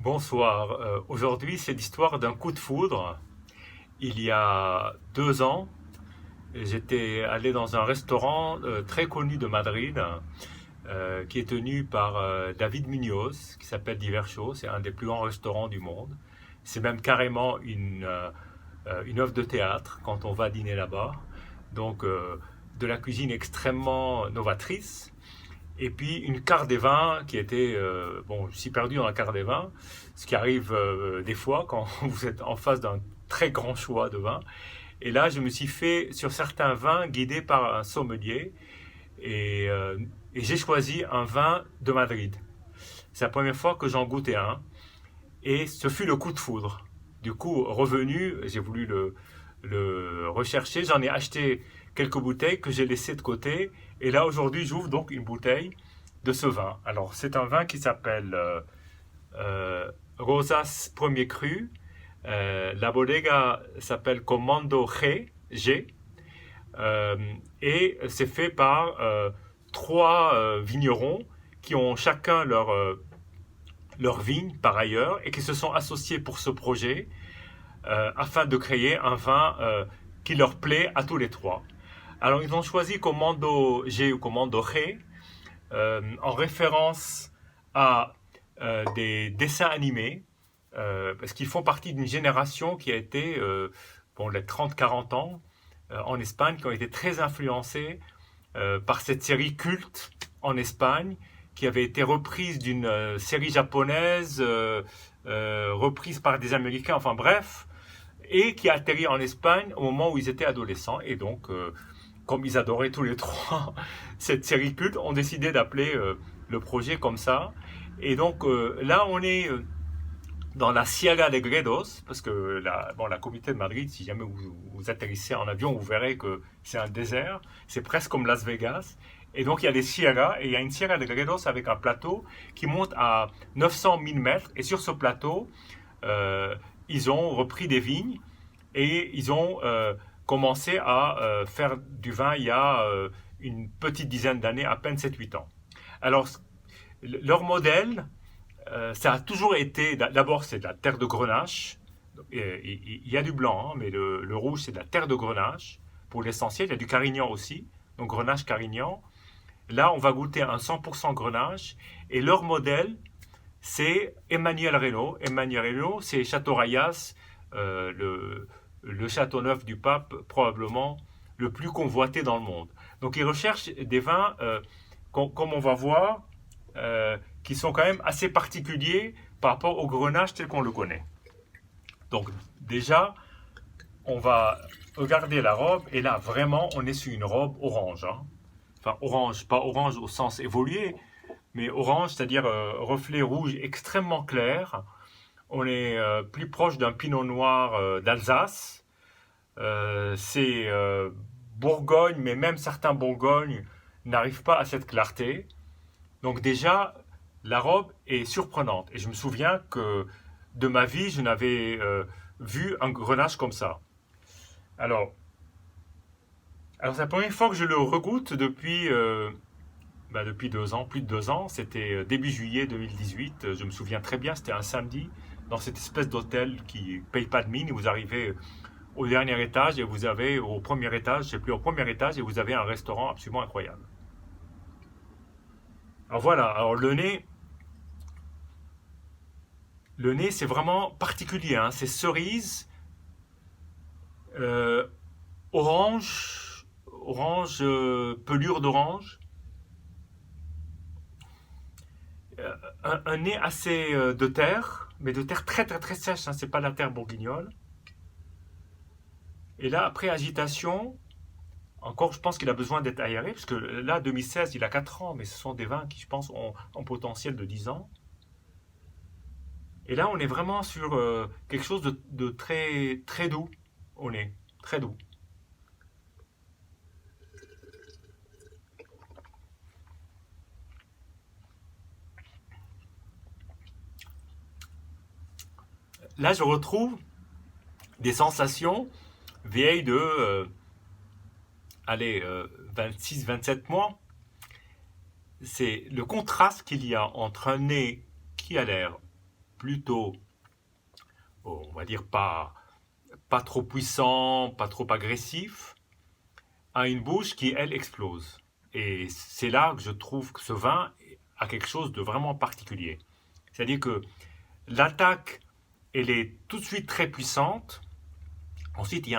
Bonsoir. Aujourd'hui, c'est l'histoire d'un coup de foudre. Il y a 2 ans, j'étais allé dans un restaurant très connu de Madrid, qui est tenu par David Muñoz, qui s'appelle Diverso. C'est un des plus grands restaurants du monde. C'est même carrément une œuvre de théâtre quand on va dîner là-bas. Donc, de la cuisine extrêmement novatrice. Et puis une carte des vins qui était... bon, je suis perdu dans la carte des vins, ce qui arrive des fois quand vous êtes en face d'un très grand choix de vins. Et là, je me suis fait, sur certains vins, guidé par un sommelier. Et, euh, et j'ai choisi un vin de Madrid. C'est la première fois que j'en goûtais un. Et ce fut le coup de foudre. Du coup, revenu, j'ai voulu le rechercher. J'en ai acheté quelques bouteilles que j'ai laissées de côté. Et là, aujourd'hui, j'ouvre donc une bouteille de ce vin. Alors, c'est un vin qui s'appelle Rosas Premier Cru. La bodega s'appelle Comando G. Euh, et c'est fait par trois vignerons qui ont chacun leur vigne par ailleurs et qui se sont associés pour ce projet afin de créer un vin qui leur plaît à tous les trois. Alors ils ont choisi Commando G ou Commando G en référence à des dessins animés parce qu'ils font partie d'une génération qui a été, bon, les 30-40 ans en Espagne, qui ont été très influencés par cette série culte en Espagne qui avait été reprise d'une série japonaise, reprise par des Américains, enfin bref, et qui a atterri en Espagne au moment où ils étaient adolescents. Et donc, comme ils adoraient tous les trois cette série culte, ont décidé d'appeler le projet comme ça. Et donc là, on est dans la Sierra de Gredos, parce que la communauté de Madrid, si jamais vous atterrissez en avion, vous verrez que c'est un désert, c'est presque comme Las Vegas. Et donc il y a des sierras, et il y a une Sierra de Gredos avec un plateau qui monte à 900 000 mètres, et sur ce plateau, ils ont repris des vignes, et ils ont commencé à faire du vin il y a une petite dizaine d'années, à peine 7-8 ans. Alors, leur modèle, ça a toujours été, d'abord c'est de la terre de Grenache, il y a du blanc, hein, mais le rouge c'est de la terre de Grenache, pour l'essentiel, il y a du Carignan aussi, donc Grenache-Carignan. Là on va goûter un 100% Grenache, et leur modèle c'est Emmanuel Reynaud. Emmanuel Reynaud c'est Château Rayas, le château neuf du pape, probablement le plus convoité dans le monde. Donc ils recherchent des vins, comme on va voir, qui sont quand même assez particuliers par rapport au Grenache tel qu'on le connaît. Donc déjà, on va regarder la robe, et là vraiment on est sur une robe orange, hein. Enfin orange, pas orange au sens évolué, mais orange, c'est-à-dire reflet rouge extrêmement clair. On est plus proche d'un pinot noir d'Alsace. C'est Bourgogne, mais même certains Bourgognes n'arrivent pas à cette clarté. Donc déjà, la robe est surprenante. Et je me souviens que de ma vie, je n'avais vu un Grenache comme ça. Alors, alors c'est la première fois que je le regoute depuis 2 ans, plus de 2 ans. C'était début juillet 2018. Je me souviens très bien, c'était un samedi, dans cette espèce d'hôtel qui ne paye pas de mine. Et vous arrivez au dernier étage et vous avez au premier étage, je sais plus, au premier étage, et vous avez un restaurant absolument incroyable. Alors voilà, alors le nez c'est vraiment particulier, hein. C'est cerise, euh, orange, pelure d'orange. Un nez assez de terre, mais de terre très très très sèche, hein, c'est pas la terre bourguignole. Et là, après agitation, encore je pense qu'il a besoin d'être aéré, parce que là, 2016, il a 4 ans, mais ce sont des vins qui, je pense, ont un potentiel de 10 ans. Et là, on est vraiment sur quelque chose de très, très doux au nez, très doux. Là, je retrouve des sensations vieilles de, allez, 26-27 mois. C'est le contraste qu'il y a entre un nez qui a l'air plutôt, on va dire, pas trop puissant, pas trop agressif, à une bouche qui, elle, explose. Et c'est là que je trouve que ce vin a quelque chose de vraiment particulier. C'est-à-dire que l'attaque, elle est tout de suite très puissante. Ensuite, il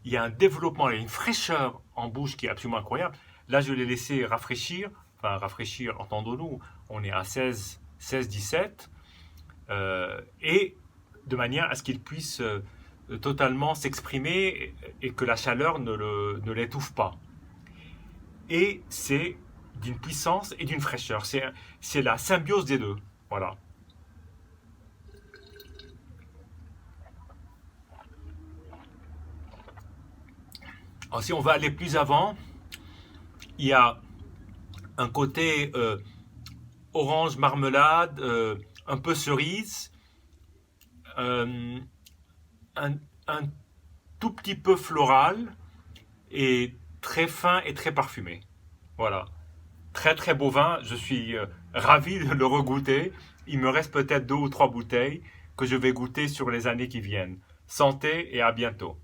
y a un développement, il y a une fraîcheur en bouche qui est absolument incroyable. Là, je l'ai laissé rafraîchir. Enfin, rafraîchir, entendons-nous, on est à 16-17. Et de manière à ce qu'il puisse totalement s'exprimer et que la chaleur ne l'étouffe pas. Et c'est d'une puissance et d'une fraîcheur. C'est la symbiose des deux. Voilà. Alors, si on va aller plus avant, il y a un côté orange marmelade, un peu cerise, euh, un, un tout petit peu floral et très fin et très parfumé. Voilà. Très très beau vin, je suis ravi de le regoûter. Il me reste peut-être 2 ou 3 bouteilles que je vais goûter sur les années qui viennent. Santé et à bientôt.